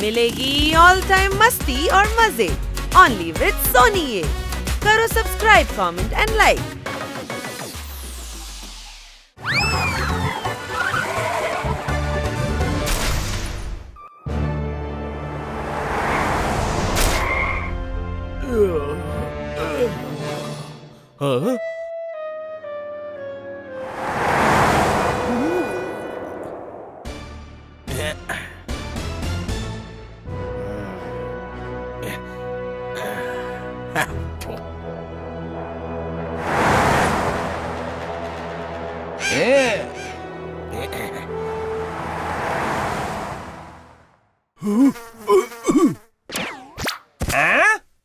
मिलेगी all time मस्ती और मजे ओनली विद सोनी ये। करो सब्सक्राइब, कमेंट एंड लाइक। हाँ?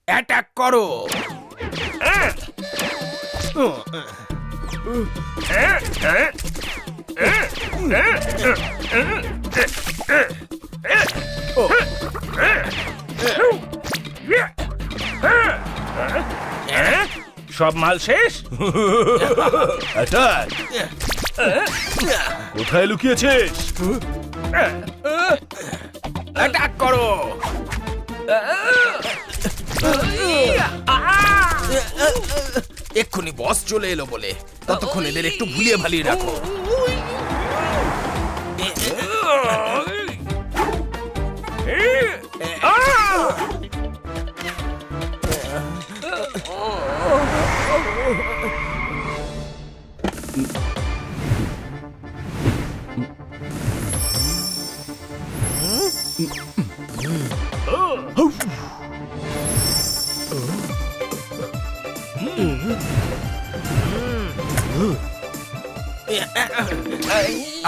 অ্যাটাক করো। সব মাল শেষ? কোথায় লুকিয়েছিস? অ্যাটাক করো। এক্ষুনি বস চলে এলো বলে ততক্ষণ এদের একটু ভুলিয়ে ভালিয়ে রাখো।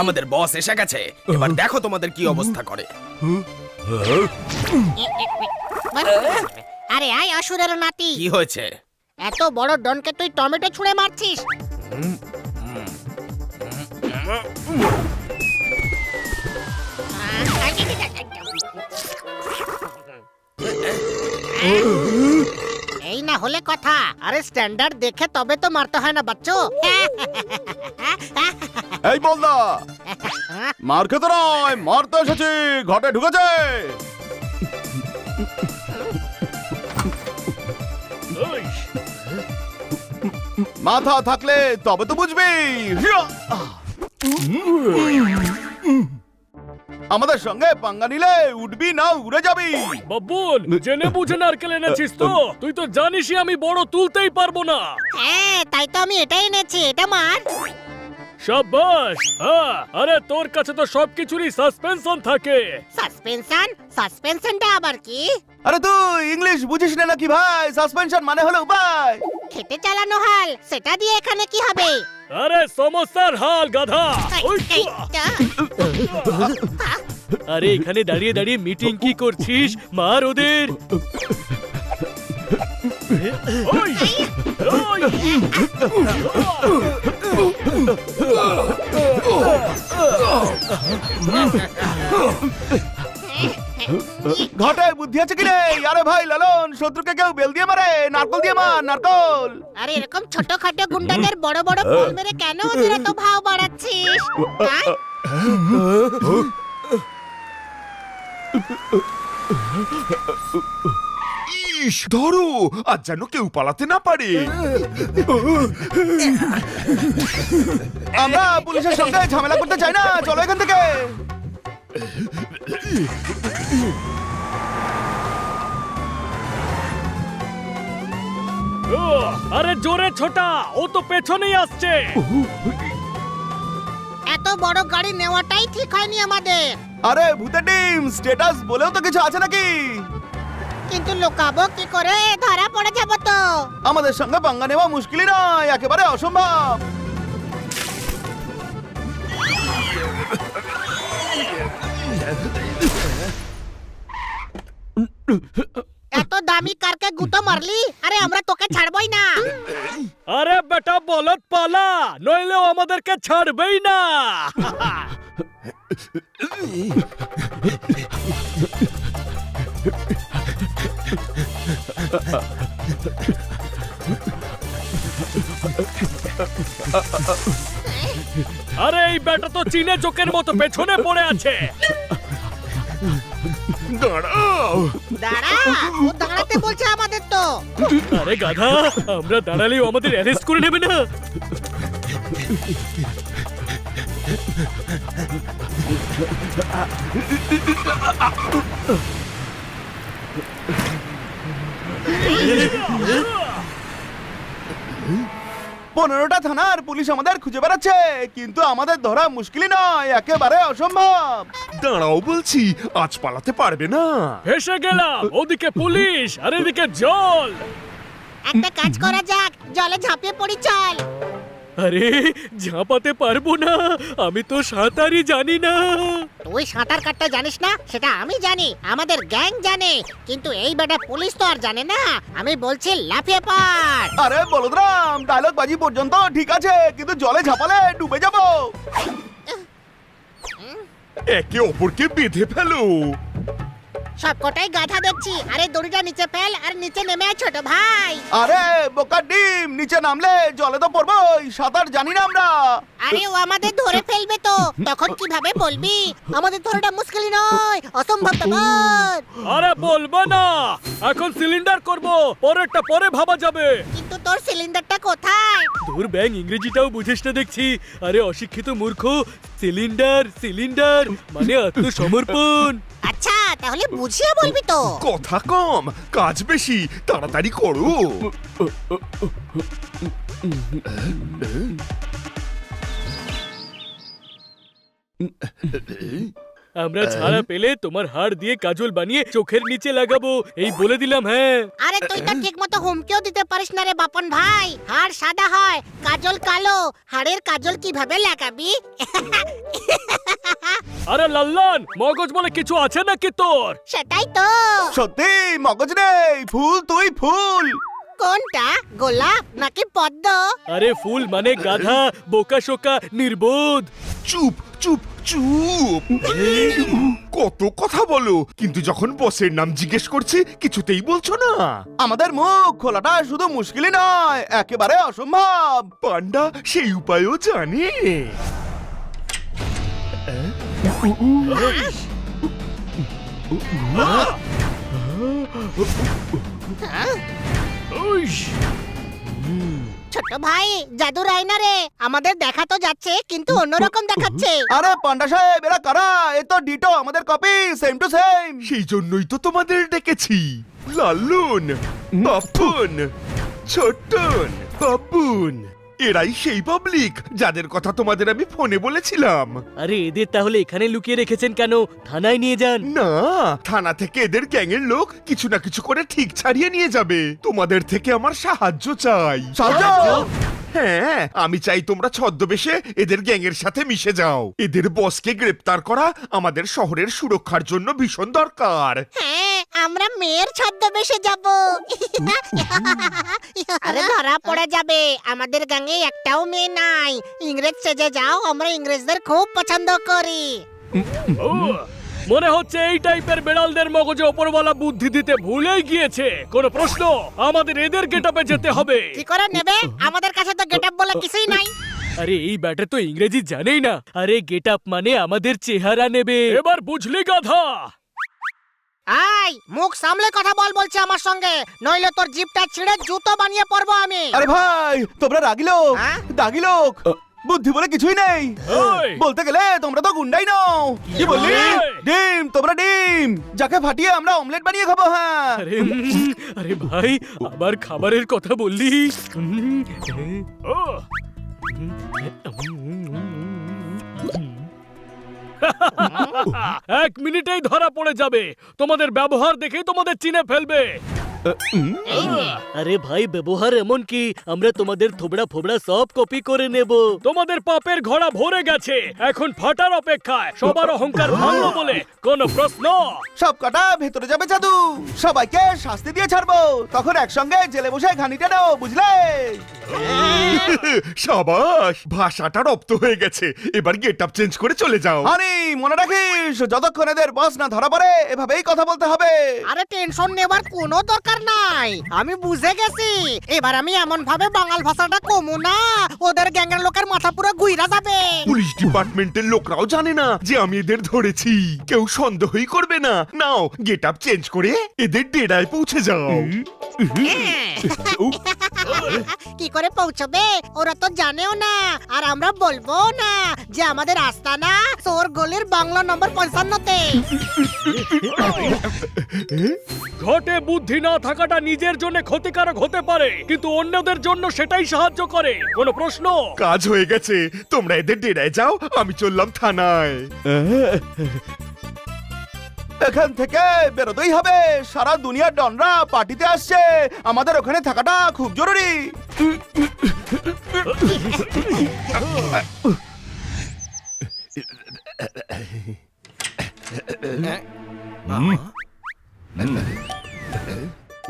আমাদের বস এসে গেছে, এবার দেখো তোমাদের কি অবস্থা করে। আরে আয় অসুরের নাতি, কি হয়েছে? এত বড় ডনকে তুই টমেটো ছুঁড়ে মারছিস? এই না হলে কথা। আরে স্ট্যান্ডার্ড দেখে তবে তো মারতে হয় না বাচ্চো। এই বলদা, মার খেতে নয়, মারতে এসেছি। ঘটে ঢুকেছে। মাথা থাকলে তবে তো বুঝবি। আমাদের সঙ্গে পাঙ্গা নিলে উঠবি না উড়ে যাবি। বাবুল, জেনে বুঝে নারকেল এনেছিস তো? তুই তো জানিসই আমি বড় তুলতেই পারবো না। হ্যাঁ, তাই তো আমি এটাই এনেছি। এটা মার। শাবাশ। হ্যাঁ, আরে তোর কাছে তো সবকিছুরই সাসপেনশন থাকে। সাসপেনশন? সাসপেনশনটা আবার কি? আরে তুই ইংলিশ বুঝিস না নাকি ভাই? সাসপেনশন মানে হলো উপায়। খেতে চালানো হাল, সেটা দিয়ে এখানে কি হবে? আরে সমস্যার হাল গাধা। আরে এখানে দাঁড়িয়ে দাঁড়িয়ে মিটিং কি করছিস? মার ওদের। ওই, ওই। ঘটে বুদ্ধি আছে কি রে? আরে ভাই লালন, শত্রুকে কেউ বেল দিয়ে মারে, নারকল দিয়ে মার, নারকল। আরে এরকম ছোটখাটো গুন্ডাদের বড় বড় বল মেরে কেন ওদের এত ভাও বাড়াচ্ছিস? ইস, ধরো, আর যেন কেউ পালাতে না পারে। আমরা পুলিশের সঙ্গে ঝামেলা করতে চাই না, চলো এখান থেকে। আরে জোরে ছোটা, ও তো পেছনেই আসছে। এত বড় গাড়ি নেওয়াটাই ঠিক হয়নি আমাদের। আরে ভূতের ডিম, স্ট্যাটাস বলেও তো কিছু আছে নাকি? কিন্তু লুকাবো কি করে? ধরা পড়ে যাবো তো। আমাদের সঙ্গে পাঙ্গা নেওয়া মুশকিলই নয়, একেবারে অসম্ভব। এত দামি কারকে গুতো মারলি? আরে আমরা তোকে ছাড়বই না। আরে বেটা বলদ পালা, নইলে ও আমাদেরকে ছাড়বেই না। আরে এই বেটা তো চীনে জোকের মতো পেছনে পড়ে আছে। দাঁড়াও। দাঁড়া, ও দাঁড়াতে বলছে আমাদের তো। আরে গাধা, আমরা দাঁড়ালেও আমাদের অ্যারেস্ট করে নেবে না? পনেরোটা থানার পুলিশ আমাদের খুঁজে বেড়াচ্ছে, কিন্তু আমাদের ধরা মুশকিলই নয়, একেবারে অসম্ভব। দাঁড়াও বলছি, আজ পালাতে পারবে না। ফেসে গেলাম। ওদিকে পুলিশ আর এদিকে জল। একটা কাজ করা যাক, জলে ঝাঁপিয়ে পড়ি চল। আরে ঝাঁপাতে পারবো না, আমি তো সাঁতারই জানি না। তুই সাঁতার কাটতে জানিস না সেটা আমি জানি, আমাদের গ্যাং জানে, কিন্তু এই বেটা পুলিশ তো আর জানে না। আমি বলছি লাফিয়ে পড়। আরে বলদরাম, ডায়লগ বাজি পর্যন্ত ঠিক আছে, কিন্তু জলে ঝাঁপালে ডুবে যাব। একে অপরকে বেঁধে ফেলো। সবকটাই গাধা দেখছি। আরে দড়িটা নিচে ফেল আর নিচে নেমে আয় ছোট ভাই। আরে বোকার ডিম, নিচে নামলে জলে তো পড়বই, সাঁতার জানি না আমরা। আরে ও আমাদের ধরে ফেলবে তো, তখন কিভাবে বলবি? আমাদের ধরাটা মুশকিলই নয়, অসম্ভব ব্যাপার। আরে বলবো না, এখন সিলিন্ডার করব, পরেরটা পরে ভাবা যাবে। কিন্তু তোর সিলিন্ডারটা কোথায়? তোর ব্যাং ইংরেজিটাও বুঝিস না দেখছি। আরে অশিক্ষিত মূর্খ, সিলিন্ডার সিলিন্ডার মানে আত্মসমর্পণ। আচ্ছা তাহলে বুঝিয়ে বলবি তো। কথা কম, কাজ বেশি, তাড়াতাড়ি করো। আমরা ছাড়া পেলে তোমার হাড় দিয়ে কাজল বানিয়ে চোখের নিচে লাগাবো, এই বলে দিলাম। হ্যাঁ আরে তুই তো ঠিক মতো হুমকিও দিতে পারিস না রে বাপন ভাই। হাড় সাদা হয়, কাজল কালো, হাড়ের কাজল কিভাবে লাগাবি? আরে লাল্লান, মগজ বলে কিছু আছে নাকি তোর? সেটাই তো। সত্যি মগজ নেই, ফুল তুই ফুল। কোনটা, গোলাপ নাকি পদ্ম? আরে ফুল মানে গাধা, বোকা শোকা, নির্বোধ। চুপ চুপ চুপ। কত কথা বলো, কিন্তু যখন বসের নাম জিজ্ঞেস করছি কিছুতেই বলছো না। আমাদের মুখ খোলাটা শুধু মুশকিলই নয়, একেবারে অসম্ভব। পান্ডা সেই উপায়ও জানে। ছোট ভাই, জাদুর আয়না রে, আমাদের দেখা তো যাচ্ছে কিন্তু অন্যরকম দেখাচ্ছে। আরে পান্ডা সাহেব, এরা কারা? এ তো ডিটো আমাদের কপি, সেম টু সেম। সেই জন্যই তো তোমাদের ডেকেছি। লাল্লুন, বাপ্পন, ছোট্টন, বাবুন, এরাই সেই পাবলিক যাদের কথা তোমাদের আমি ফোনে বলেছিলাম। আরে এদের তাহলে এখানে লুকিয়ে রেখেছেন কেন? থানায় নিয়ে যান। না, থানা থেকে এদের গ্যাংয়ের লোক কিছু না কিছু করে ঠিক ছাড়িয়ে নিয়ে যাবে। তোমাদের থেকে আমার সাহায্য চাই। সাহায্য? হ্যাঁ, আমি চাই তোমরা ছদ্মবেশে এদের গ্যাংয়ের সাথে মিশে যাও। এদের বসকে গ্রেপ্তার করা আমাদের শহরের সুরক্ষার জন্য ভীষণ দরকার। হ্যাঁ, আমরা মেয়ের ছদ্মবেশে যাব। আরে ধরা পড়ে যাবে, আমাদের গ্যাংয়ে একটাও মেয়ে নাই। ইংরেজ সেজে যাও, আমরা ইংরেজদের খুব পছন্দ করি। ও, মনে হচ্ছে এই টাইপের বেড়ালদের মগজে ওপরওয়ালা বুদ্ধি দিতে ভুলেই গিয়েছে। কোনো প্রশ্ন? আমাদের এদের গেটআপে যেতে হবে। কি করে নেবে? আমাদের কাছে তো গেটআপ বলে কিছুই নাই। আরে এই ব্যাটা তো ইংরেজি জানেই না। আরে গেটআপ মানে আমাদের চেহারা নেবে। এবার বুঝলি গাধা? আই, মুখ সামলে কথা বল বলছে আমার সঙ্গে, নইলে তোর জিভটা ছিঁড়ে জুতো বানিয়ে পরবো আমি। আরে ভাই, তোমরা রাগি লোক, হ্যাঁ? দাগি লোক, বুদ্ধি বলে কিছুই নেই। ওই! বলতে গেলে তোমরা তো গুন্ডাই নও। কি বললি? ওই! ডিম, তোমরা ডিম, যাকে ফাটিয়ে আমরা অমলেট বানিয়ে খাবো। হ্যাঁ, আরে ভাই, আবার খাবারের কথা বললি? ও! এক মিনিটেই ধরা পড়ে যাবে। তোমাদের ব্যবহার দেখেই তোমাদের চিনে ফেলবে। আরে ভাই, ব্যবহার এমন কি আমরা তোমাদের থোবড়া ফোবড়া সব কপি করে নেব। তোমাদের পাপের ঘোড়া ভরে গেছে, এখন ফাটার অপেক্ষায়। সবার অহংকার ভাঙলো বলে কোনো প্রশ্ন? সব কটা ভেতরে যাবে জাদু, সবাইকে শাস্তি দিয়ে ছাড়বো, তখন একসঙ্গে জেলে বসে ঘানিটা নেও, বুঝলে? সাবাস, ভাষাটা রপ্ত হয়ে গেছে। এবার গেটআপ চেঞ্জ করে চলে যাও। আরে মনে রাখিস, যতক্ষণ এদের বস না ধরা পড়ে এভাবেই কথা বলতে হবে। আরে টেনশন নেবার কোনো দরকার দরকার নাই, আমি বুঝে গেছি। এবার আমি এমন ভাবে বাঙাল ভাষাটা কমু না, ওদের গ্যাংয়ের লোকের মাথা পুরো গুইরা যাবে। পুলিশ ডিপার্টমেন্টের লোকরাও জানে না যে আমি এদের ধরেছি। কেউ সন্দেহই করবে না। নাও গেট আপ চেঞ্জ করে এদের ডেরায় পৌঁছে যাও। কি করে পৌঁছবে? ওরা তো জানেও না, আর আমরা বলবো না যে আমাদের আস্তানা চোর গলির বাংলা নম্বর 55-তে। ঘটে বুদ্ধি না থাকাটা নিজের জন্য ক্ষতিকারক হতে পারে, কিন্তু অন্যদের জন্য সেটাই সাহায্য করে। কোনো প্রশ্ন? কাজ হয়ে গেছে, তোমরা এদের ডেরায় যাও, আমি চললাম থানায়। এখান থেকে বেরোতেই হবে। সারা দুনিয়ার ডনরা পার্টিতে আসছে, আমাদের ওখানে থাকাটা খুব জরুরি।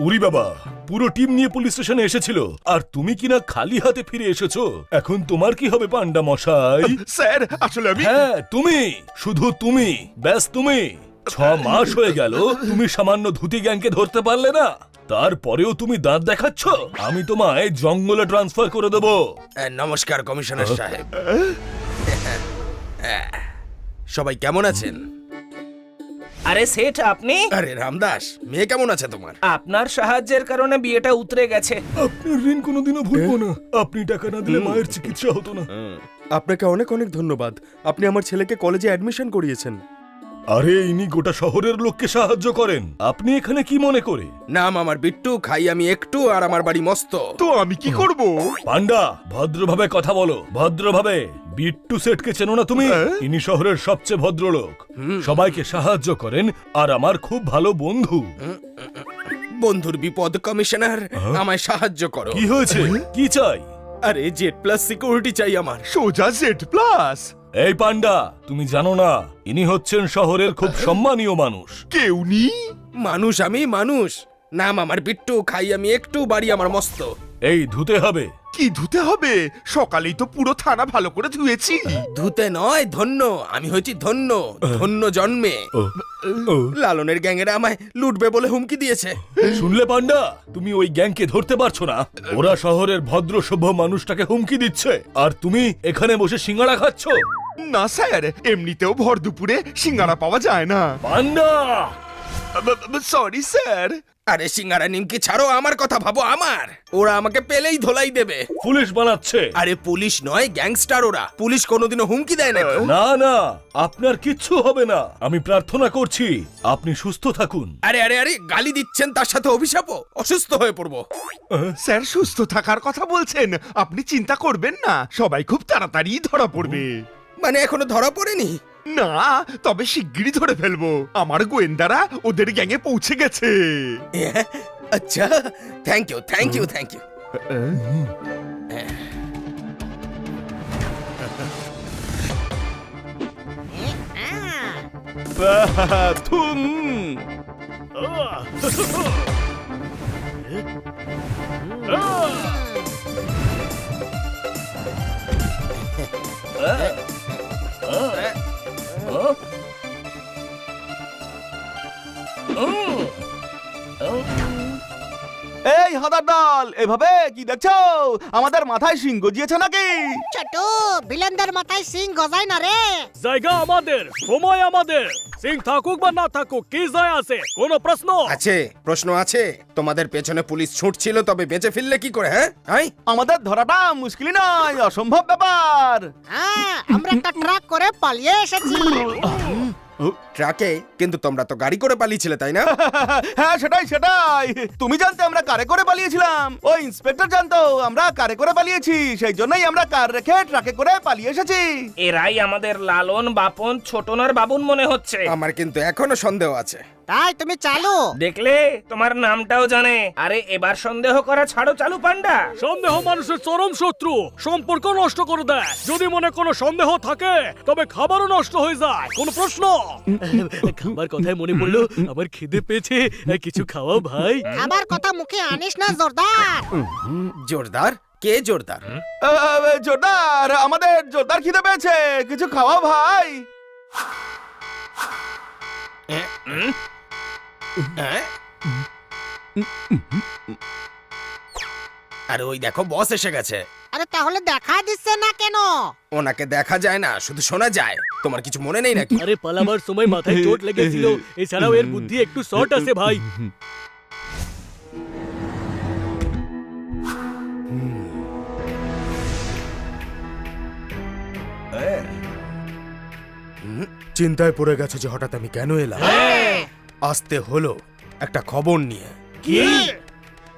উরি বাবা, পুরো টিম নিয়ে পুলিশ স্টেশনে এসেছিল, আর তুমি কিনা খালি হাতে ফিরে এসেছো। এখন তোমার কি হবে পান্ডা মশাই? স্যার আসলে আমি হ্যাঁ তুমি, শুধু তুমি, ব্যাস তুমি। 6 মাস হয়ে গেল তুমি সামান্য ধুতি গ্যাংকে ধরতে পারলে না, তারপরেও তুমি দাঁত দেখাচ্ছ। আমি তোমায় জঙ্গলে ট্রান্সফার করে দেবো। নমস্কার কমিশনার সাহেব। সবাই কেমন আছেন? আরে সেঠ আপনি? আরে রামদাস, মেয়ে কেমন আছে তোমার? আপনার সাহায্যের কারণে বিয়েটা উতরে গেছে। আপনার ঋণ কোনোদিনও ভুলবো না। আপনি টাকা না দিলে মায়ের চিকিৎসা হতো না। আপনাকে অনেক অনেক ধন্যবাদ, আপনি আমার ছেলেকে কলেজে অ্যাডমিশন করিয়েছেন। আরে ইনি গোটা শহরের লোককে সাহায্য করেন, আপনি এখানে কি মনে করে? নাম আমার বিট্টু, খাই আমি একটু, আর আমার বাড়ি মস্ত। তো আমি কি করব? পান্ডা, ভদ্রভাবে কথা বলো, ভদ্রভাবে। বিট্টু সেটকে চেনো না তুমি? ইনি শহরের সবচেয়ে ভদ্রলোক, সবাইকে সাহায্য করেন, আর আমার খুব ভালো বন্ধু। বন্ধুর বিপদ কমিশনার, আমায় সাহায্য করো। কি হয়েছে? কি চাই? আরে জেড প্লাস সিকিউরিটি চাই আমার। সোজা জেড প্লাস। এই পান্ডা, তুমি জানো না ইনি হচ্ছেন শহরের খুব সম্মানীয় মানুষ। কেউ নি? মানুষ, আমি মানুষ। নাম আমার বিট্টু, খাই আমি একটু, বাড়ি আমার মস্ত। এই ধুতে হবে। কি ধুতে হবে? সকালেই তো পুরো থানা ভালো করে ধুয়েছি। ধুতে নয়, ধন্য। আমি হয়েছি ধন্য, ধন্য জন্মে। লালনের গ্যাংয়েরা আমায় লুটবে বলে হুমকি দিয়েছে। শুনলে পান্ডা, তুমি ওই গ্যাংকে ধরতে পারছো না। ওরা শহরের ভদ্র সভ্য মানুষটাকে হুমকি দিচ্ছে, আর তুমি এখানে বসে সিঙ্গাড়া খাচ্ছ। না স্যার, এমনিতেও ভর দুপুরে সিঙ্গারা পাওয়া যায় না। পান্ডা, সরি স্যার। আরে সিঙ্গারা নিমকি ছাড়ো, আমার কথা ভাবো। আমার ওরা আমাকে পেলেই ধোলাই দেবে। পুলিশ বানাচ্ছে। আরে পুলিশ নয়, গ্যাংস্টার ওরা। পুলিশ কোনোদিনও হুমকি দেয় না। না না, আপনার কিচ্ছু হবে না। আমি প্রার্থনা করছি আপনি সুস্থ থাকুন। আরে আরে আরে, গালি দিচ্ছেন, তার সাথে অভিশাপও। অসুস্থ হয়ে পড়বো। স্যার সুস্থ থাকার কথা বলছেন, আপনি চিন্তা করবেন না, সবাই খুব তাড়াতাড়ি ধরা পড়বে। মানে এখনো ধরা পড়েনি? না, তবে শিগগিরই ধরে ফেলবো। আমার গোয়েন্দারা ওদের গ্যাংয়ে পৌঁছে গেছে। আচ্ছা, thank you thank you thank you. থুম। এই হাদার দল, এভাবে কি দেখছো? আমাদের মাথায় সিং গজিয়েছে নাকি? ছোট ভিলেনদের মাথায় সিং গজায় না রে। জায়গা আমাদের, সময় আমাদের। সিং থাকুক বা না থাকুক, কি যায় আছে? কোনো প্রশ্ন? আছে, প্রশ্ন আছে। তোমাদের পেছনে পুলিশ ছুটছিল, তবে বেঁচে ফিরলে কি করে? হ্যাঁ, আমাদের ধরাটা মুশকিল নয়, অসম্ভব ব্যাপার। হ্যাঁ, আমরা একটা ট্রাক করে পালিয়ে এসেছি। ট্রাকে? কিন্তু তোমরা তো গাড়ি করে পালিয়েছিলে, তাই না? হ্যাঁ সেটাই সেটাই। তুমি জানতে আমরা কারে করে পালিয়েছিলাম? ওই ইন্সপেক্টর জানতো আমরা কারে করে পালিয়েছি, সেই জন্যই আমরা কার রেখে ট্রাকে করে পালিয়ে এসেছি। এরাই আমাদের লালন, বাপন, ছোটনার বাবুন মনে হচ্ছে। আমার কিন্তু এখনো সন্দেহ আছে। তাই তুমি চালু। দেখলে, তোমার নামটাও জানে। আরে এবার সন্দেহ করা ছাড়ো, চালু পান্ডা। সন্দেহ মানুষের চরম শত্রু, সম্পর্ক নষ্ট করে দেয়। যদি মনে কোনো সন্দেহ থাকে, তবে খাবারও নষ্ট হয়ে যায়। কোনো প্রশ্ন? খাবার কথায় মনে পড়লো, আমার খিদে পেয়েছে, কিছু খাওয়াও ভাই। আমার কথা মুখে আনিস না জোরদার। জোরদার? কে জোরদার? জোরদার, আমাদের জোরদার খিদে পেয়েছে, কিছু খাওয়াও ভাই। আরে ওই দেখো বস এসে গেছে। আরে তাহলে দেখা দিচ্ছে না কেন? ওনাকে দেখা যায় না, শুধু শোনা যায়। তোমার কিছু মনে নেই নাকি? আরে পালাবার সময় মাথায় চোট লেগেছিল, এছাড়াও এর বুদ্ধি একটু শর্ট আছে ভাই। চিন্তায় পড়ে গেছে যে হঠাৎ আমি কেন এলাম। আসতে হলো একটা খবর নিয়ে। কি?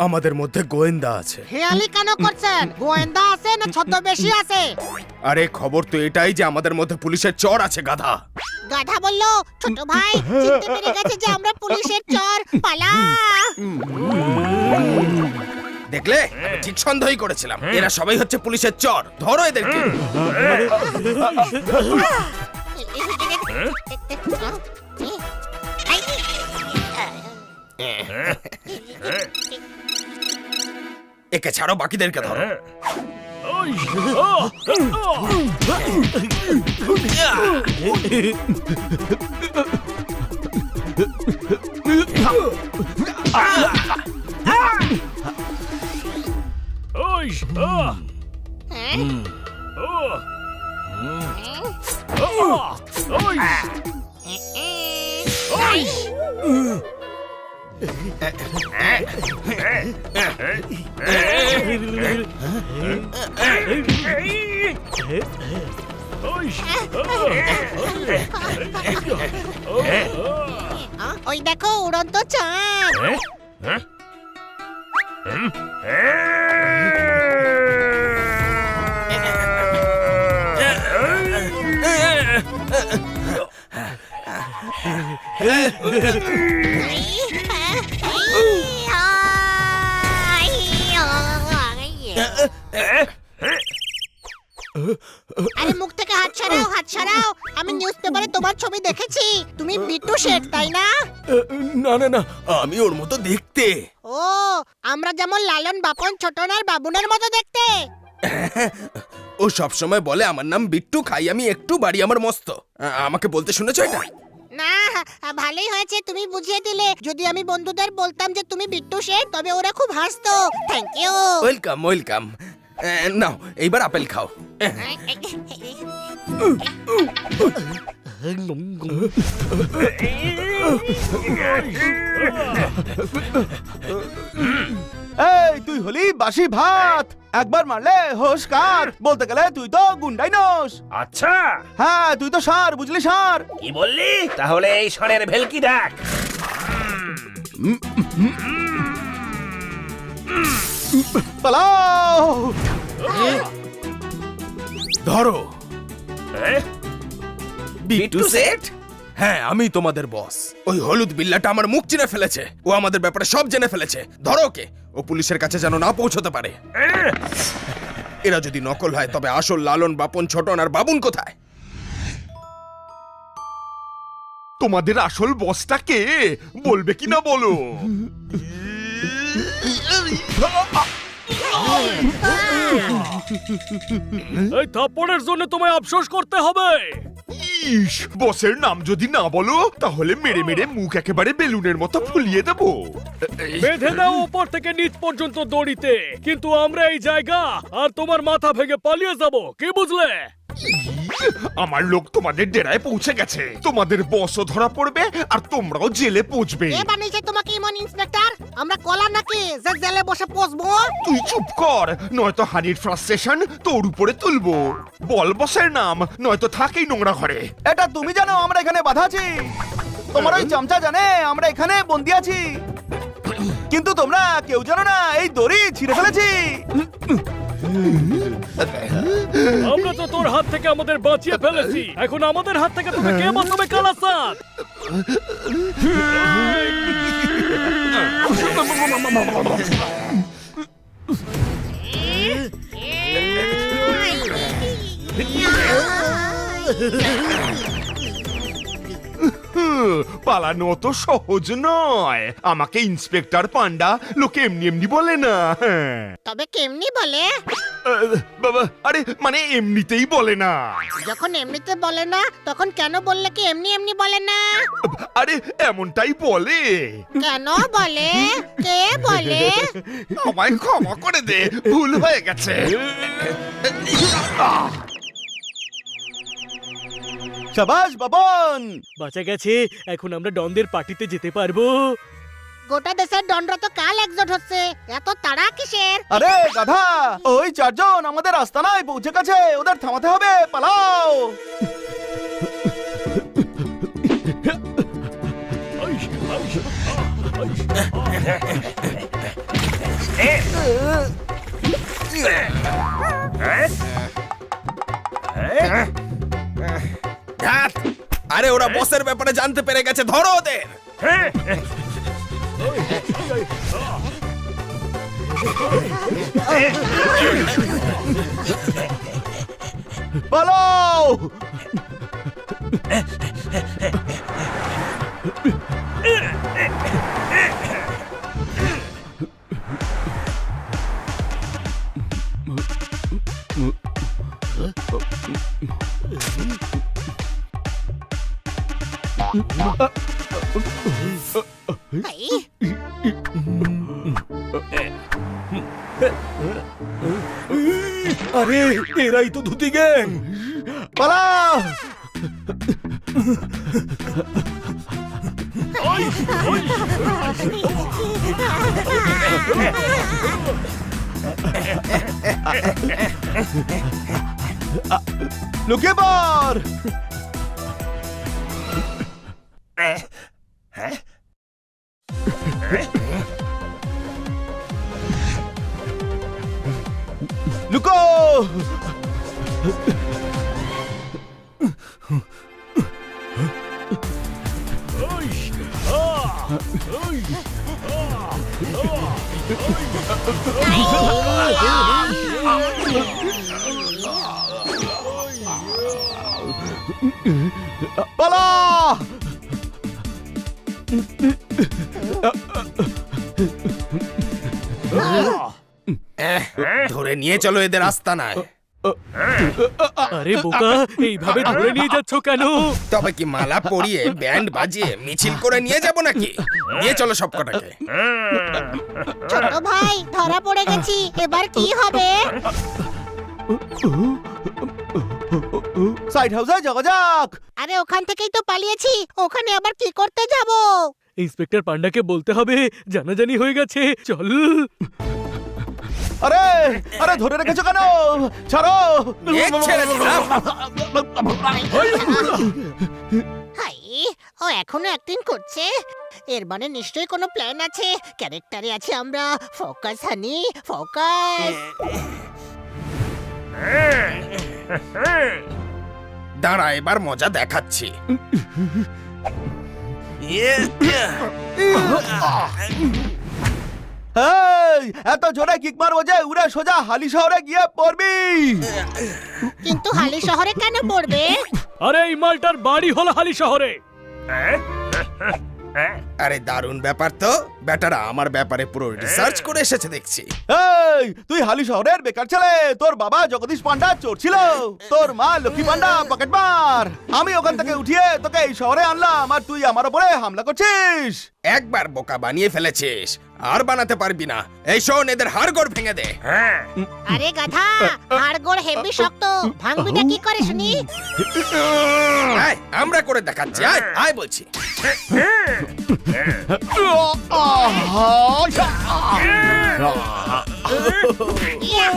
আমাদের মধ্যে গোয়েন্দা আছে। হেয়ালি কেন করছেন? গোয়েন্দা আছে না ছদ্মবেশী আছে? আরে খবর তো এটাই যে আমাদের মধ্যে পুলিশের চর আছে, গাধা। গাধা বললো ছোট ভাই চিনতে পেরে গেছে যে আমরা পুলিশের চর। পালা! দেখলে, আমি ঠিক সন্দেহই করেছিলাম। এরা সবাই হচ্ছে পুলিশের চর। ধরো এদেরকে। একে ছাড়ো, বাকিদেরকে ধরো। ওই, আহ, ওই, আহ, ওই, ওই দেখো উড়ন্ত চাঁদ। আরে মুখ থেকে হাত সরাও, হাত সরাও। আমি নিউজ পেপারে তোমার ছবি দেখেছি। তুমি বিট্টু শেঠ, তাই না? না না না, আমি ওর মতো দেখতে। ও, আমরা যেমন লালন, বাপন, ছোটন আর বাবুনের মতো দেখতে। ও সব সময় বলে আমার নাম বিট্টু, খাই আমি একটু, বাড়ি আমার মস্ত। আমাকে বলতে শুনেছো এটা? না, ভালোই হয়েছে তুমি বুঝিয়ে দিলে। যদি আমি বন্ধুদের বলতাম যে তুমি বিট্টু শেঠ, তবে ওরা খুব হাসতো। Thank you. Welcome welcome. নাও এইবার আপেল খাও। এই তুই হলি বাসি ভাত, একবার মারলে হোশ কাত। বলতে গেলে তুই তো গুন্ডাই নস। আচ্ছা, হ্যাঁ, তুই তো সার, বুঝলি সার। কি বললি? তাহলে এই ষাঁড়ের ভেলকি দেখ। পালাও! ধরো। হ্যাঁ? বিট্টু সেট? হ্যাঁ, আমি তোমাদের বস। ওই হলুদ বিল্লাটা আমার মুখ চিনে ফেলেছে। ও আমাদের ব্যাপারে সব জেনে ফেলেছে। ধরো ওকে। ও পুলিশের কাছে যেন না পৌঁছতে পারে। এরা যদি নকল হয়, তবে আসল লালন, বাপন, ছোটন আর বাবুন কোথায়? তোমাদের আসল বসটা কে বলবে কি না বলো? এই থাপ্পড়ের জন্য তোমায় আফসোস করতে হবে। ইস, বসের নাম যদি না বলো তাহলে মেরে মেরে মুখ একেবারে বেলুনের মতো ফুলিয়ে দেবো। বেঁধে দাও উপর থেকে নিচ পর্যন্ত দড়িতে, কিন্তু আমরা এই জায়গা আর তোমার মাথা ভেঙে পালিয়ে যাব, কি বুঝলে? আমার লোক তোমাদের ডেরায় পৌঁছে গেছে। তোমাদের বসও ধরা পড়বে আর তোমরাও জেলে পৌঁছবে। কে বানিয়েছে তোমাকে ইমন ইন্সপেক্টর? আমরা কলা নাকি যে জেলে বসে পচবো? তুই চুপ কর, নয়তো হানির ফ্রাস্ট্রেশন তোর উপরে তুলবো। বল বসের নাম, নয়তো থাকেই নোংরা ঘরে। এটা তুমি জানো আমরা এখানে বাধা আছি? তোমার ওই চামচা জানে আমরা এখানে বন্দি আছি, কিন্তু তোমরা কেউ জানো না এই দড়ি ছিঁড়ে ফেলেছি। আমরা তো তোর হাত থেকে আমাদের বাঁচিয়ে ফেলেছি, এখন আমাদের হাত থেকে তোকে কে বাঁচাবে কালাসাদ? পালানো অত সহজ নয়। আমাকে ইন্সপেক্টর পান্ডা লোকে এমনি এমনি বলে না। হ্যাঁ। তবে কেমনি বলে? বাবা, আরে মানে এমনিতেই বলে না। যখন এমনিতে বলে না তখন কেন বললে কি এমনি এমনি বলে না? আরে এমনটাই বলে। কেন বলে? কে বলে? আমায় ক্ষমা করে দে, ভুল হয়ে গেছে। সাবাস বাবন। বাঁচা গেছে, এখন আমরা ডনদের পার্টিতে যেতে পারবো। গোটা দেশের ডনরা তো কাল একজোট হচ্ছে, এত তাড়া কিসের? আরে গাধা, ওই চারজন আমাদের আস্তানায় পৌঁছে গেছে, ওদের থামাতে হবে, পালাও। ধ্যাৎ! আরে ওরা বসের ব্যাপারে জানতে পেরে গেছে, ধরো ওদের। পালাও। এই, আরে এরাই তো ধুতি গ্যাং। পালাও। লুকিয়ে পড়। লুকো। পালা। ধরে নিয়ে চলো এদের আস্তানায়। আরে বোকা, এইভাবে ধরে নিয়ে যাচ্ছ কেন? তবে কি মালা পরিয়ে ব্যান্ড বাজিয়ে মিছিল করে নিয়ে যাব নাকি? নিয়ে চলো সবকটাকে। ছোট ভাই ধরা পড়ে গেছি, এবার কি হবে? সাইড হাউসে যাওয়া যাক। আরে ওখান থেকেই তো পালিয়েছি, ওখানে আবার কি করতে যাব? ইন্সপেক্টর পান্ডাকে বলতে হবে জানাজানি হয়ে গেছে, চল। আরে আরে ধরে রেখেছো কেন? ছাড়ো। ছেড়ে দিলাম। হাই, ও এখনো অ্যাক্টিং করছে। এর মানে নিশ্চয়ই কোনো প্ল্যান আছে, ক্যারেক্টারে আছে আমরা। ফোকাস হানি, ফোকাস। দাঁড়া, এবার মজা দেখাচ্ছি। এই, এত জোরে কিক মারবো যে উড়ে সোজা হালি শহরে গিয়ে পড়বি। কিন্তু হালি শহরে কেন পড়বে? আরে এই মালটার বাড়ি হলো হালি শহরে। আরে দারুণ ব্যাপার তো, বেটারা আমার ব্যাপারে পুরো রিসার্চ করে এসেছে দেখছি। এই, তুই হালি শহরের বেকার ছেলে। তোর বাবা জগদীশ পান্ডা চোর ছিল, তোর মা লক্ষ্মী পান্ডা পকেটমার। আমি ওখান থেকে উঠিয়ে তোকে এই শহরে আনলাম, আর তুই আমার উপরে হামলা করছিস। একবার বোকা বানিয়ে ফেলেছিস, আর বানাতে পারবি না। এই শোন, এদের হাড়গোড় ভেঙে দে। আরে গাধা, হাড়গোড় হেভি শক্ত, ভাঙবিটা কি করে শুনি? আয়, আমরা করে দেখাচ্ছি। আয় আয় বলছি। ইয়া!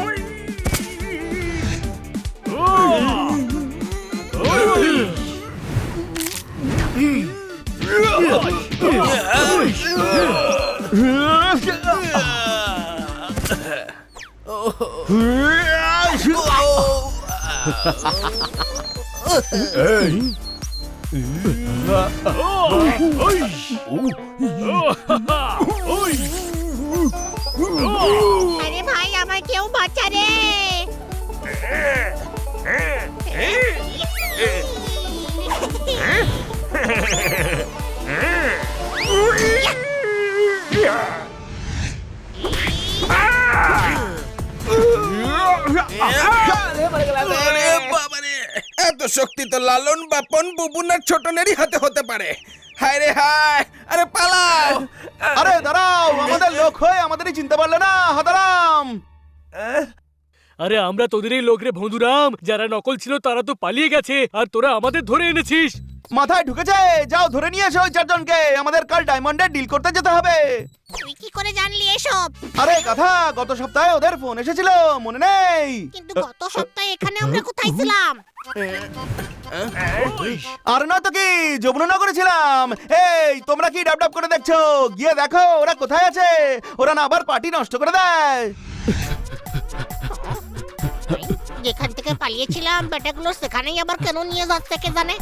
আরে ভাই, আমার কেউ বাঁচা রে। শাস্তি তো লালন বাপন বুবুন আর ছোটনেরই হাতে হতে পারে। হায় রে হায়, আরে পালাও। আরে দাঁড়াও, আমাদের লোক হয়ে আমাদেরই চিনতে পারলে না হাদারাম। আরে আমরা তোদেরই লোক রে ভন্দুরাম, যারা নকল ছিল তারা তো পালিয়ে গেছে আর তোরা আমাদের ধরে এনেছিস। মাথায় ঢুকেছে, যাও ধরে নিয়ে এসো ওই চারজনকে, আমাদের কাল ডায়মন্ডে ডিল করতে যেতে হবে। তুই কি করে জানলি এসব? আরে কথা, গত সপ্তাহে ওদের ফোন এসেছিল, মনে নেই? কিন্তু গত সপ্তাহে এখানে আমরা কোথায় ছিলাম? আর না তো কি, যমুনানগরে ছিলাম। এই তোমরা কি ডাব ডাব করে দেখছো? গিয়ে দেখো ওরা কোথায় আছে, ওরা না আবার পার্টি নষ্ট করে দেয়। যেখান থেকে পালিয়েছিলাম বেটাগুলো সেখানেই আবার কেন নিয়ে যাচ্ছে কে জানে।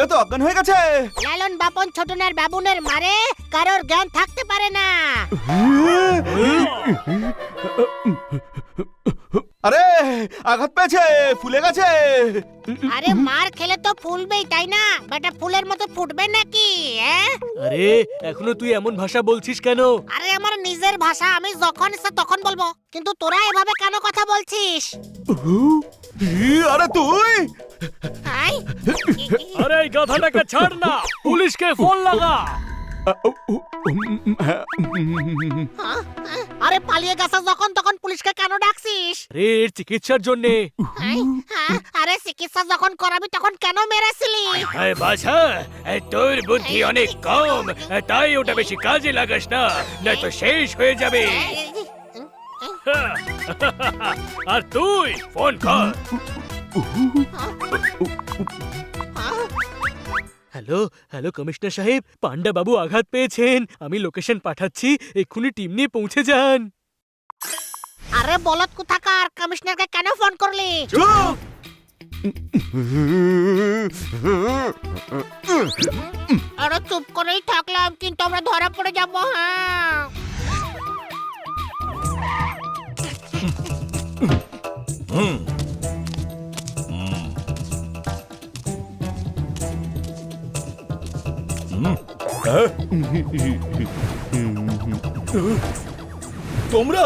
এ তো অজ্ঞান হয়ে গেছে। লালন বাপন ছোটনের বাবুনের মারে কারোর জ্ঞান থাকতে পারে না। আরে আঘাত পেয়েছে, ফুলে গেছে। আরে মার খেলে তো ফুলবেই তাই না, বেটা ফুলের মতো ফুটবে নাকি? আরে এখনো তুই এমন ভাষা বলছিস কেন? আরে আমার নিজের ভাষা, আমি যখন ইচ্ছা তখন বলবো, কিন্তু তোরা এভাবে কেন কথা বলছিস? আরে তুই আই? আরে এই গাধাটাকে ছাড় না, পুলিশকে ফোন লাগা। আরে পালিয়ে গেছে যখন তখন পুলিশকে কেন ডাকছিস? আরে এর চিকিৎসার জন্য। আরে চিকিৎসা যখন করাবি তখন কেন মেরেছিলি? বাছা, তোর বুদ্ধি অনেক কম, তাই ওটা বেশি কাজে লাগাস না, নয়তো শেষ হয়ে যাবে। আর তুই ফোন কর। হ্যালো হ্যালো কমিশনার সাহেব, পান্ডা বাবু আঘাত পেয়েছেন, আমি লোকেশন পাঠাচ্ছি, এক্ষুনি টিম নিয়ে পৌঁছে যান। আরে বলত কোথাকার, কমিশনারকে কেন ফোন করলি? চুপ। আরে চুপ করেই থাকলাম, কিন্তু আমরা ধরা পড়ে যাবো। হ্যাঁ তোমরা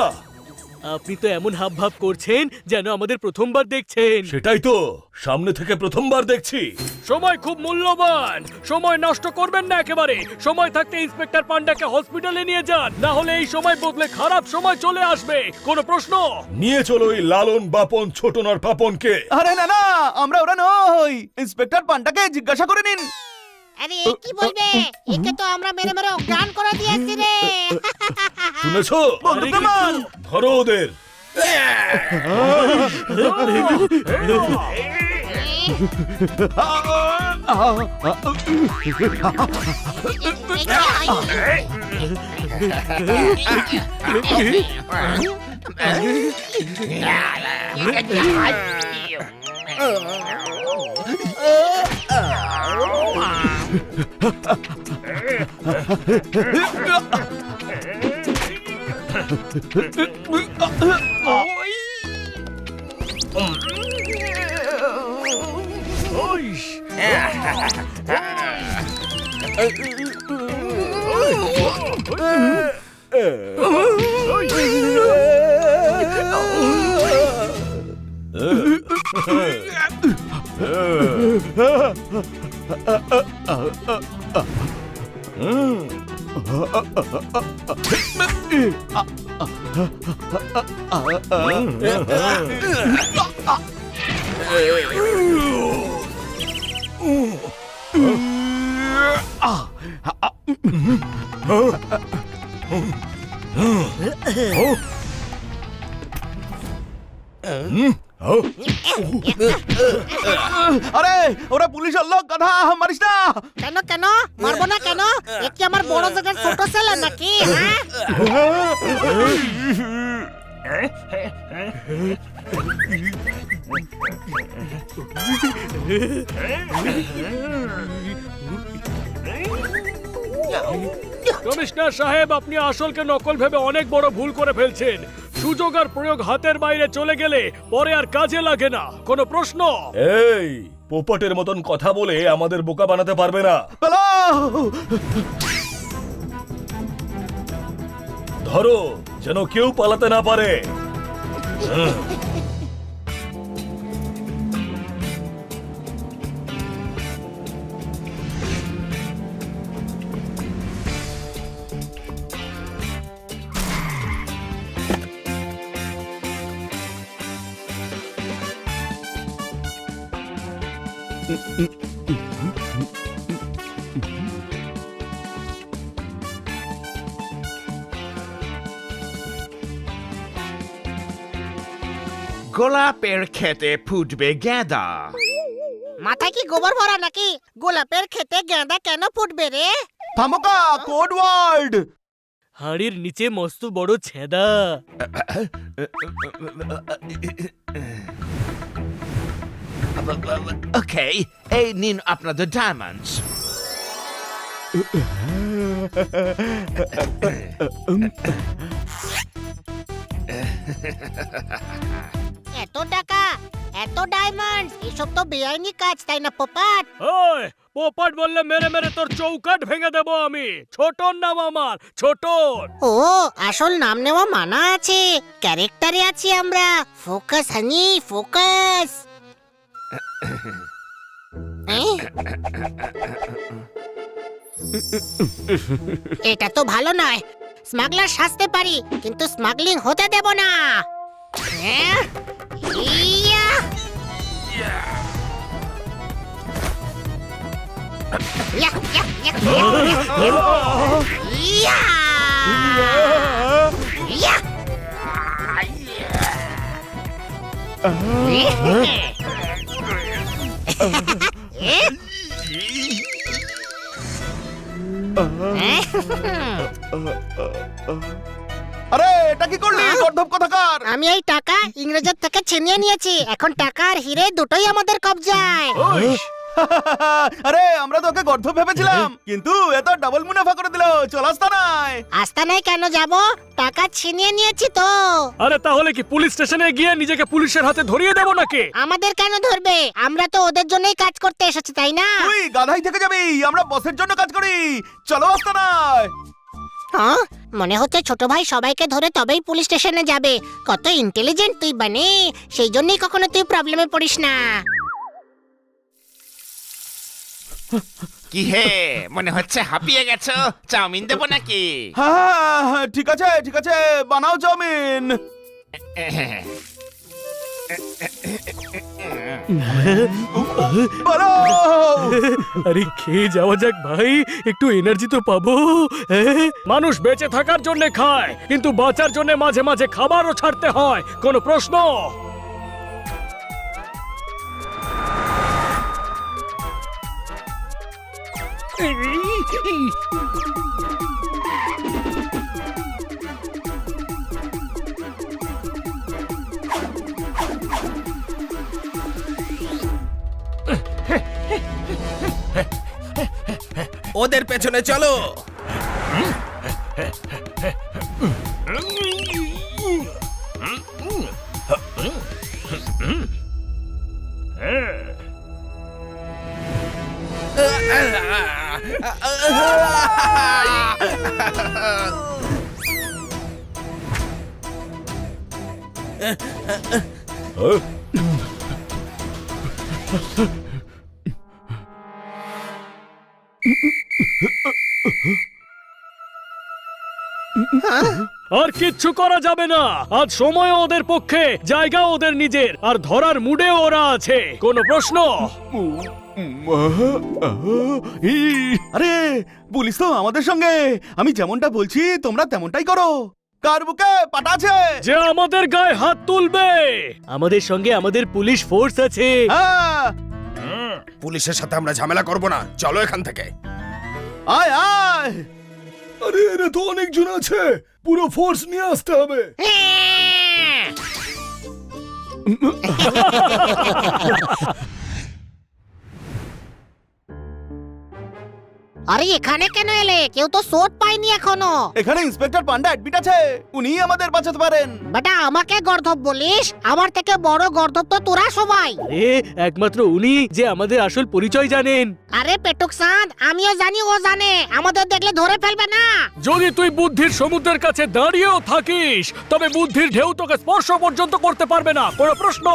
আপনি তো এমন হাব ভাব করছেন যেন আমাদের প্রথমবার দেখছেন। সেটাই তো, সামনে থেকে প্রথমবার দেখছি। সময় খুব মূল্যবান, সময় নষ্ট করবেন না একেবারে। সময় থাকতে ইন্সপেক্টর পান্ডাকে হসপিটালে নিয়ে যান, না হলে এই সময় বদলে খারাপ সময় চলে আসবে। কোনো প্রশ্ন? নিয়ে চলো এই লালন বাপন ছোটনার পাপনকে। আরে না না, আমরা ওরা নই, ইন্সপেক্টর পান্ডাকে জিজ্ঞাসা করে নিন। আরে এ কি বলবে, একে তো আমরা মেরে মেরে অজ্ঞান করে দিয়েছি রে। শুনেছো? বন্ধুত্বমান। ধরো ওদের। আরে ওরা পুলিশের লোক, গাধা, মারিস না। কেন কেন মারবো না কেন? এ কি আমার বড় জায়গার ছোট ছেলে নাকি? কমিশনার সাহেব, আপনি আসলকে নকল ভেবে অনেক বড় ভুল করে ফেলছেন। সুযোগ আর প্রয়োগ হাতের বাইরে চলে গেলে পরে আর কাজে লাগে না। কোনো প্রশ্ন? এই পোপটের মতন কথা বলে আমাদের বোকা বানাতে পারবে না। পালাও! ধরো যেন কেউ পালাতে না পারে। গোলাপের খেতে ফুটবে গেঁদা। মাথায় কি গোবর ভরা নাকি? গোলাপের খেতে গেঁদা কেন ফুটবে রে? থামোকা কোড ওয়ার্ড। হাড়ির নিচে মস্ত বড় ছেদা। ওকে, এই নিন আপনাদের ডায়মন্ডস। এত টাকা, এত ডায়মন্ড, এসব তো বেআইনি কাজ, তাই না পোপাট? ওই পোপট বললে মেরে মেরে তোর চৌকাট ভেঙে দেবো আমি। ছোটন নাম আমার, ছোটন। ও, আসল নাম নেওয়া মানা আছে। ক্যারেক্টারে আছি আমরা। ফোকাস হানি, ফোকাস। এটা তো ভালো নয়। স্মাগলার সাজতে পারি, কিন্তু স্মাগলিং হতে দেব না। হ্যাঁ? ইয়া! ইয়া, ইয়া, ইয়া, ইয়া। ইয়া! ইয়া! আরে এটা কি করলি গর্ধব কথাকার? আমি এই টাকা ইংরেজের থেকে ছিনিয়ে নিয়েছি। এখন টাকা আর হিরে দুটোই আমাদের কবজায়। আরে আমরা তোকে গর্ধব ভেবেছিলাম, কিন্তু এ তো ডাবল মুনাফা করে দিল। চল আস্তানায়। আস্তানায় কেন যাব? টাকা ছিনিয়ে নিয়েছি তো। আরে তাহলে কি পুলিশ স্টেশনে গিয়ে নিজেকে পুলিশের হাতে ধরিয়ে দেবো নাকি? আমাদের কেন ধরবে? আমরা তো ওদের জন্যই কাজ করতে এসেছি, তাই না? তুই গাধাই থেকে যাবি, আমরা বসের জন্য কাজ করি। চলো আস্তানায়। হ্যাঁ, মনে হচ্ছে ছোট ভাই সবাইকে ধরে তবেই পুলিশ স্টেশনে যাবে। কত ইন্টেলিজেন্ট তুই বানি, সেই জন্যই কখনো তুই প্রবলেমে পড়িস না। কি হে, মনে হচ্ছে হাঁপিয়ে গেছো? চাউমিন দেবো নাকি? হ্যাঁ ঠিক আছে ঠিক আছে, বানাও চাউমিন। বানাও। আরে খেয়ে যাওয়া যাক ভাই, একটু এনার্জি তো পাবো। মানুষ বেঁচে থাকার জন্য খায়, কিন্তু বাঁচার জন্য মাঝে মাঝে খাবারও ছাড়তে হয়। কোনো প্রশ্ন? ওদের পেছনে চলো। আর কিচ্ছু করা যাবে না। আজ সময় ওদের পক্ষে, জায়গা ওদের নিজের, আর ধরার মুডে ওরা আছে। কোনো প্রশ্ন? আরে পুলিশ তো আমাদের সঙ্গে। আমি যেমনটা বলছি তোমরা তেমনটাই করো। কার বুকে পাটা আছে? যে আমাদের গায়ে হাত তুলবে, আমাদের সঙ্গে আমাদের পুলিশ ফোর্স আছে। হ্যাঁ, পুলিশের সাথে আমরা ঝামেলা করব না, চলো এখান থেকে। আয় আয়। আরে এরা তো অনেকজন আছে, পুরো ফোর্স নিয়ে আসতে হবে। আরে এখানে কেন এলে? কেউ তো সোট পায়নি এখনো। এখানে ইন্সপেক্টর পান্ডা অ্যাডমিট আছে, উনি আমাদের বাঁচাতে পারেন। বেটা আমাকে গর্ধব বলিস? আমার থেকে বড় গর্ধব তো তোরা সবাই। এ একমাত্র উনি যে আমাদের আসল পরিচয় জানেন। আরে পেটুক চাঁদ, আমিও জানি ও জানে, আমাদের দেখলে ধরে ফেলবে না। যদি তুই বুদ্ধির সমুদ্রের কাছে দাঁড়িয়েও থাকিস তবে বুদ্ধির ঢেউ তোকে স্পর্শ পর্যন্ত করতে পারবে না, কোনো প্রশ্ন।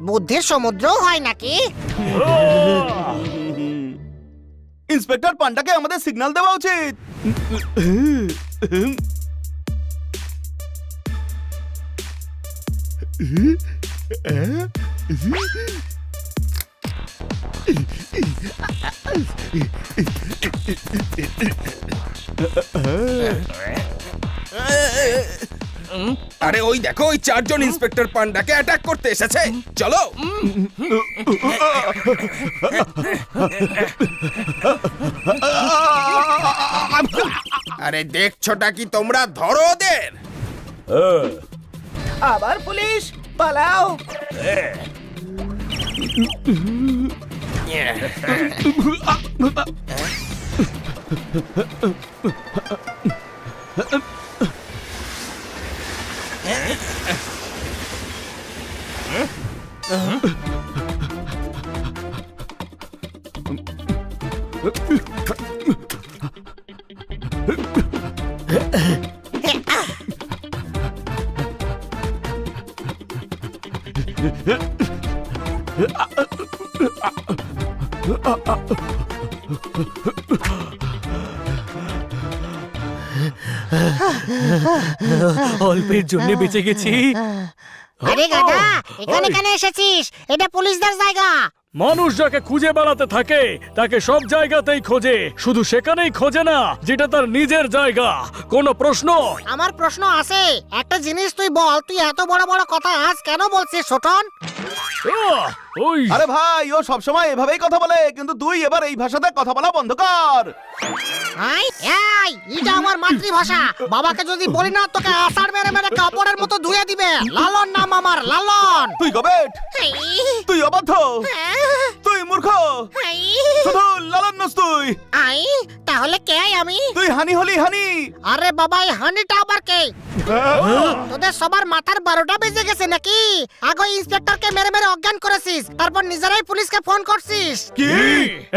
বুদ্ধির সমুদ্র হয় নাকি? ইন্সপেক্টর পান্ডাকে আমাদের সিগন্যাল দেওয়া উচিত। আরে ওই দেখো, ওই 4 জন ইন্সপেক্টর পান্ডাকে অ্যাটাক করতে এসেছে। চলো। আরে দেখছোটা কি তোমরা? ধরো ওদের। আবার পুলিশ, পালাও। অল্পের জন্য বেঁচে গেছি। আরে গাধা, এখানে কেন এসেছিস? এটা পুলিশদের জায়গা। মানুষ যাকে খুঁজে বেড়াতে থাকে তাকে সব জায়গাতেই খোঁজে, শুধু সেখানেই খোঁজে না যেটা তার নিজের জায়গা। কোনো প্রশ্ন? আমার প্রশ্ন আছে। একটা জিনিস তুই বল, তুই এত বড় বড় কথা আজ কেন বলছিস ছোটন? ওই আরে ভাই, ও সবসময় এভাবেই কথা বলে, কিন্তু তুই এবার এই ভাষাতে কথা বলা বন্ধ কর। এটা আমার মাতৃভাষা। বাবাকে যদি বলি না, তোকে আষাঢ় মেরে মেরে কাপড়ের মতো ধুয়ে দিবে। লালন নাম আমার, লালন। তুই গবেট, তুই অবাধ্য, তুই মূর্খ, শুধু লালন নস তুই। তাহলে কে আমি? তুই হানি হলি হানি। আরে বাবা, এই হানিটা আবার কে? তোদের সবার মাথার 12টা বেজে গেছে নাকি? আগে ইন্সপেক্টরকে মেরে মেরে অজ্ঞান করেছিস, তারপর নিজেরাই পুলিশকে ফোন করছিস। কি?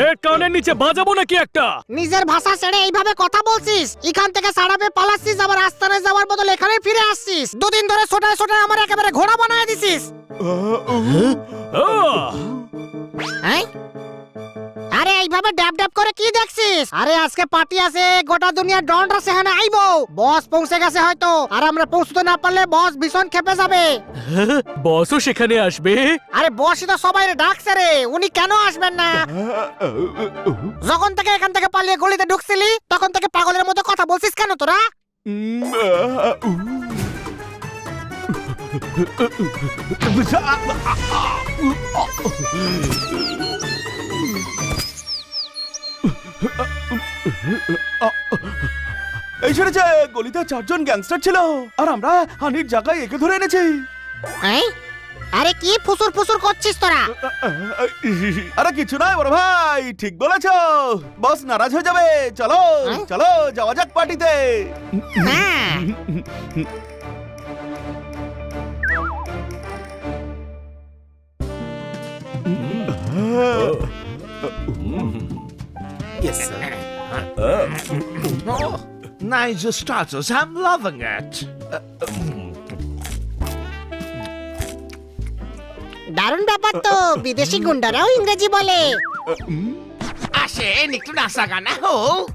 এর কানের নিচে বাজাবো নাকি একটা? নিজের ভাষা ছেড়ে এইভাবে কথা বলছিস? এখান থেকে সাড়াবে পালাচ্ছিস, আবার আস্তানে যাওয়ার বদলে এখানে ফিরে আসছিস। দুদিন ধরে ছোটায় ছোটায় আমার একেবারে ঘোড়া বানায় দিছিস। আরে এইভাবে ড্যাব ড্যাব করে কি দেখছিস? আরে আজকে পার্টি আছে, গোটা দুনিয়া ডনরা সেখানে আইবো। বস পৌঁছে গেছে হয়তো, আর আমরা পৌঁছতে না পারলে বস ভীষণ খেপে যাবে। বসও সেখানে আসবে? আরে বসই তো সবাই ডাকছে রে, উনি কেন আসবেন না? যখন থেকে এখান থেকে পালিয়ে গলিতে ঢুকছিলি তখন থেকে পাগলের মতো কথা বলছিস কেন তোরা? এই শুনেছে, গলিতে 4 জন গ্যাংস্টার ছিল, আর আমরা হানির জায়গায় একে ধরে এনেছি। আরে কি ফুসুর ফুসুর করছিস তোরা? আরে কিছু নয় বড় ভাই, ঠিক বলেছো। বস নারাজ হয়ে যাবে। চলো চলো, যাওয়া যাক পার্টিতে। হ্যাঁ। Nice status, I'm loving it. দারুণ ব্যাপার তো, বিদেশি গুন্ডারাও ইংরেজি বলে। আসেন একটু নাচা গানা হোক।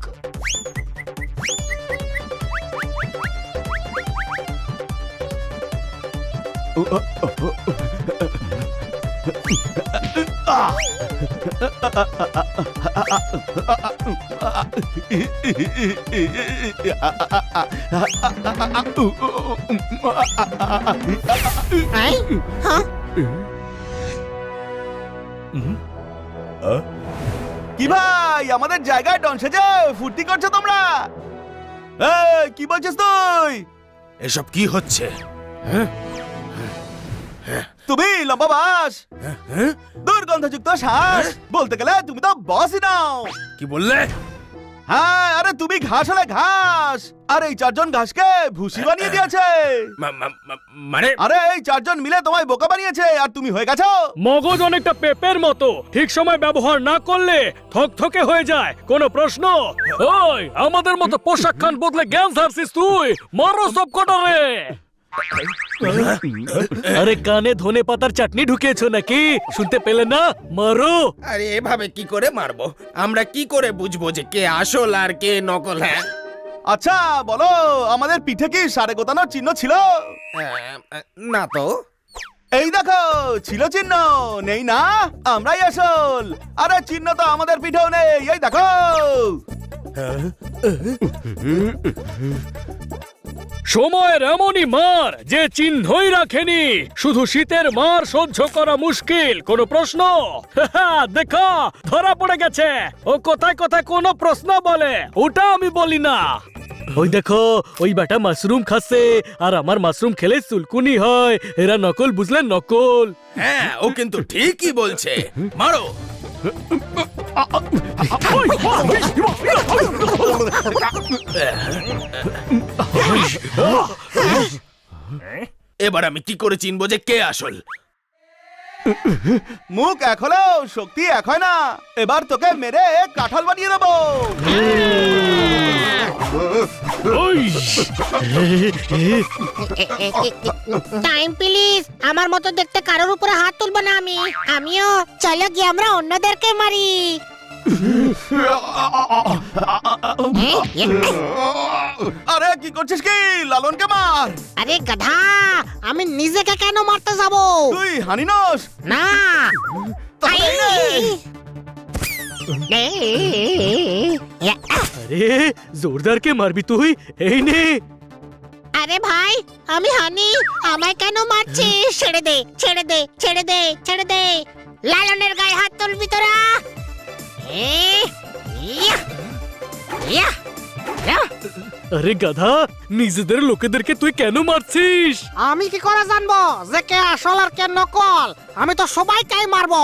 কি ভাই, আমাদের জায়গায় ডন সেজে ফুর্তি করছো তোমরা? কি বলছিস তুই? এসব কি হচ্ছে? তুমি লম্বা বাস, দুর্গন্ধযুক্ত শ্বাস, বলতে গেলে তুমি তো বসই নাও। কি বললে? হ্যাঁ, আরে তুমি ঘাস হলে ঘাস, আর এই চারজন ঘাসকে ভুসি বানিয়ে দিয়েছে। মানে আরে এই চারজন মিলে তোমায় বোকা বানিয়েছে, আর তুমি হয়ে গেছো। মগজ অনেকটা পেপের মতো, ঠিক সময় ব্যবহার না করলে থকথকে হয়ে যায়। কোনো প্রশ্ন? ওই আমাদের মতো পোশাক খান বদলে জ্ঞান ছাড়ছিস তুই? মারো সব কটারে। আরে কানে ধনে পাতার চাটনি ঢুকিয়েছো নাকি? শুনতে পেলে না? মারো। আরে এভাবে কি করে মারবো? আমরা কি করে বুঝবো যে কে আসল আর কে নকল? হ্যাঁ, আচ্ছা বলো, আমাদের পিঠে কি সারে গোতানোর চিহ্ন ছিল? না তো। এই দেখো, ছিল চিহ্ন, নেই না? আমরাই আসল। আরে চিহ্ন তো আমাদের পিঠেও নেই, এই দেখো। সময়ের এমনই মার যে চিহ্নই রাখেনি। শুধু শীতের মার সহ্য করা মুশকিল। কোনো প্রশ্ন? দেখা ধরা পড়ে গেছে। ও কোথায় কোথায় কোনো প্রশ্ন বলে, ওটা আমি বলি না। ওই দেখো, ওই বেটা মাশরুম খাচ্ছে, আর আমার মাশরুম খেলে চুলকুনি হয়। এরা নকল, বুঝলেন? নকল। হ্যাঁ, ও কিন্তু ঠিকই বলছে। মারো। এবার আমি কি করে চিনবো যে কে আসল? মুখ এক হলেও শক্তি এক হয় না। এবার তোকে মেরে কাঁঠাল বানিয়ে দেবো। টাইম প্লিজ, আমার মতো দেখতে কারোর উপরে হাত তুলবো না আমি। আমিও চলো গিয়ে আমরা অন্যদেরকে মারি। আরে কি করছিস কি? লালনকে মার। আরে গাধা, আমি নিজেকে কেন মারতে যাব? তুই হানিনস না। আরে জোরদার কে মারবি তুই? এই নে। আরে ভাই, আমি হানি, আমায় কেন মারছিস? ছেড়ে দে, ছেড়ে দে, ছেড়ে দে, ছেড়ে দে। লালনের গায়ে হাত তুলবি তোরা? আরে গাধা, নিজেদের লোকেদেরকে তুই কেন মারছিস? আমি কি করে জানবো যে কে আসল আর কে নকল? আমি তো সবাইকেই মারবো।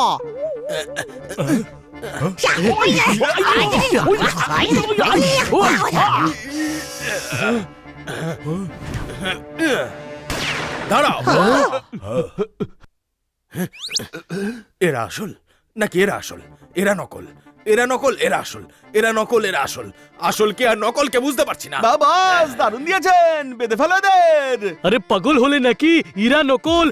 দাঁড়াও। এরা আসল নাকি এরা আসল? এরা নকল, এরা নকল, এরা আসল, এরা নকল, এরা আসল। আসলকে আর নকলকে বুঝতে পারছি না। বাবা, দারুণ দিয়েছেন, বেঁধে ফেলো এদের। আরে পাগল হলে নাকি? ইরা নকল,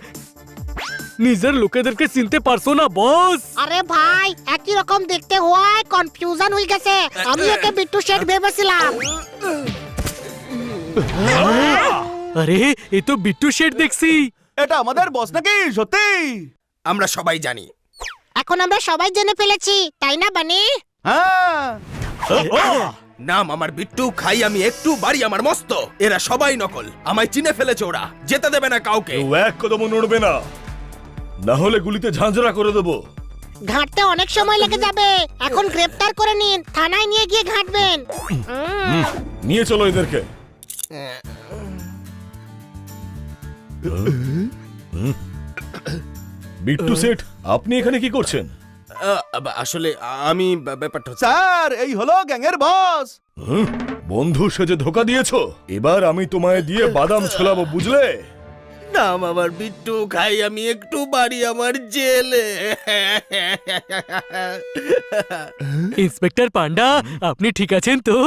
নিজের লোকেদেরকে চিনতে পারছো না বস? আরে ভাই, একই রকম দেখতে হওয়ায় কনফিউশন হয়ে গেছে। আমি একে বিট্টু শেঠ ভেবেছিলাম। আরে এ তো বিট্টু শেঠ দেখছি। এটা আমাদের বস নাকি? সত্যি? আমরা সবাই জানি। এখন আমরা সবাই জেনে ফেলেছি, তাই না বানি? হ্যাঁ। নাম আমার বিট্টু, খাই আমি একটু, বাড়ি আমার মস্ত। এরা সবাই নকল, আমায় চিনে ফেলেছে ওরা। যেতে দেবে না কাউকে। কেউ এক কদমও নড়বে না, না হলে গুলিতে ঝাঁঝরা করে দেবো। ঘাটতে অনেক সময় লেগে যাবে। এখন গ্রেফতার করে নিন, থানায় নিয়ে গিয়ে ঘাটবেন। নিয়ে চলো এদেরকে। বিট্টু সেঠ, আপনি এখানে কি করছেন? আসলে আমি ব্যাপারটা হচ্ছে, স্যার, এই হলো গ্যাংয়ের বস। বন্ধু সেজে ধোকা দিয়েছো। এবার আমি তোমায় দিয়ে বাদাম ছোলাবো, বুঝলে? নাম আমার বিট্টু, খাই আমি একটু, বাড়ি আমার জেলে। ইন্সপেক্টর পান্ডা, আপনি ঠিক আছেন তো?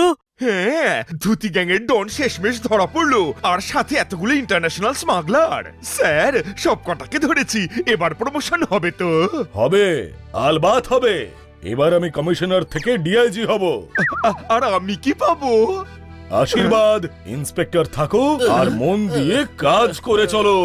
হ্যাঁ, ধুতি গ্যাংয়ের ডন শেষমেশ ধরা পড়লো, আর সাথে এতগুলো ইন্টারন্যাশনাল স্মাগলার। স্যার, সব কটাকে ধরেছি। এবার প্রমোশন হবে তো? হবে, আলবাত হবে। এবার আমি কমিশনার থেকে ডিআইজি হব। আর আমি কি পাবো? আশীর্বাদ। ইন্সপেক্টর থাকো আর মন দিয়ে কাজ করে চলো।